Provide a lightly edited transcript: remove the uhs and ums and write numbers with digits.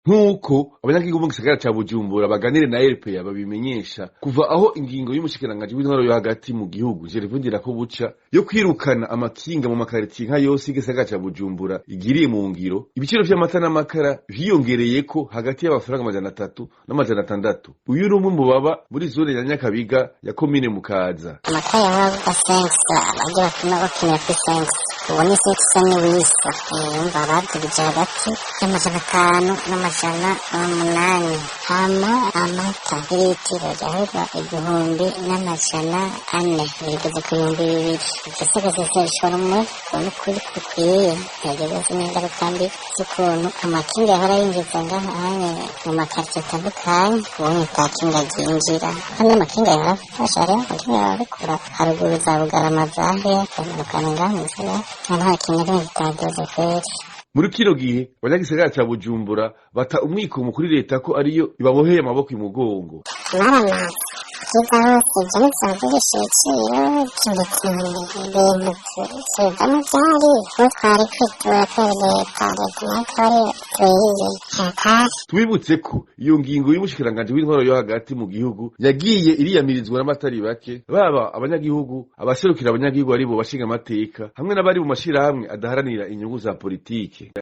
nk'uko abanyagihugu mu gisagara ca Bujumbura baganire na RPA babimenyesha, kuva aho ingingo y'umushikiranganji w'intwaro yo hagati mu gihugu Gervais Ndirakobuca yo kwirukana amakinga mu makaritiye nka yose y'igisagara ca Bujumbura igiriye mu ngiro, ibiciro vy'amata n'amakara vyiyongereyeko hagati y'amafaranga 300 n'amajana 600. Uyu ni umwe mu baba muri zone ya Nyakabiga ya komine Mukaza. Amata yabaga sensa abaje bakuma bakinira ku sensa ubone sensa ni wisa yumva badurije hagati y'amajana 5 n'amajana 8. Hama amata litiro yahera 1,400 bigeze ku 2,000. Igisagara cy'ishoro mu kuri kukwiye yageze n'ingaruka mbi z'ukuntu amakinga yahora yinjiza ngaha mu makaritiye atandukanye ubonye atakinga ryinjira kandi amakinga yarafasha rero amakinga yarabikura haruguru za Bugarama zahe akamurukana ngaha mu gisagara nta kinga rimwe kitadoze kweri. Muri kino gihe abanyagisagara ca Bujumbura bata umwikomo kuri leta ko ariyo ibaboheye amaboko imugongo. Kiza hose Johnson vy'igiciro cy'ibintu sudamo byari ko twari kwitura leta natwari tuyiye. Twibutse ko iyo ngingo y'umushikiranganji w'intwaro yo hagati mu gihugu yagiye iriyamirizwa n'amatari bake, baba abanyagihugu, abaserukira abanyagihugu aribo bashinga amateka hamwe n'abari mu mashirahamwe adaharanira inyungu za politike.